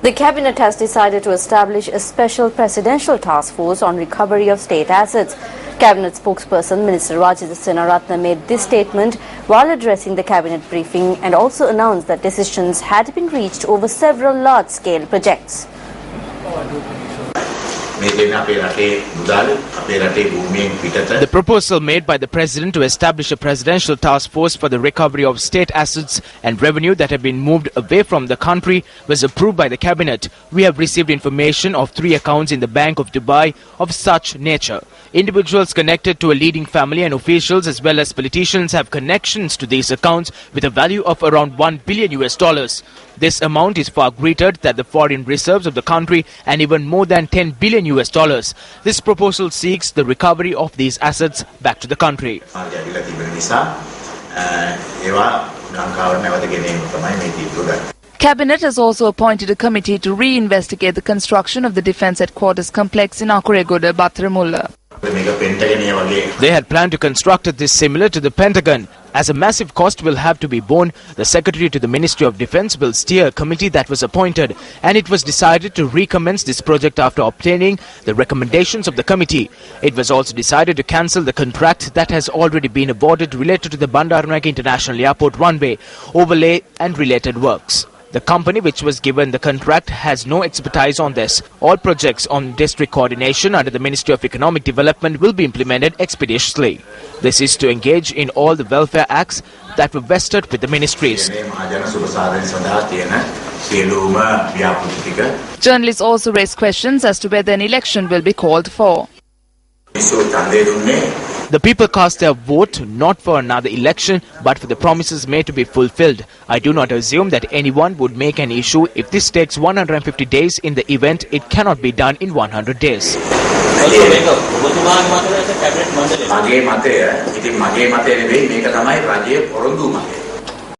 The Cabinet has decided to establish a special presidential task force on recovery of state assets. Cabinet spokesperson Minister Rajitha Senaratne made this statement while addressing the Cabinet briefing and also announced that decisions had been reached over several large-scale projects. The proposal made by the President to establish a presidential task force for the recovery of state assets and revenue that have been moved away from the country was approved by the Cabinet. We have received information of 3 accounts in the Bank of Dubai of such nature. Individuals connected to a leading family and officials as well as politicians have connections to these accounts with a value of around $1 billion. This amount is far greater than the foreign reserves of the country and even more than $10 billion. This proposal seeks the recovery of these assets back to the country. Cabinet has also appointed a committee to re-investigate the construction of the Defence Headquarters complex in Akuregoda, Battaramulla. They had planned to construct this similar to the Pentagon. As a massive cost will have to be borne, the Secretary to the Ministry of Defence will steer a committee that was appointed, and it was decided to recommence this project after obtaining the recommendations of the committee. It was also decided to cancel the contract that has already been awarded related to the Bandaranaike International Airport runway, overlay and related works. The company which was given the contract has no expertise on this. All projects on district coordination under the Ministry of Economic Development will be implemented expeditiously. This is to engage in all the welfare acts that were vested with the ministries. Journalists also raised questions as to whether an election will be called for. The people cast their vote not for another election but for the promises made to be fulfilled. I do not assume that anyone would make an issue if this takes 150 days in the event it cannot be done in 100 days.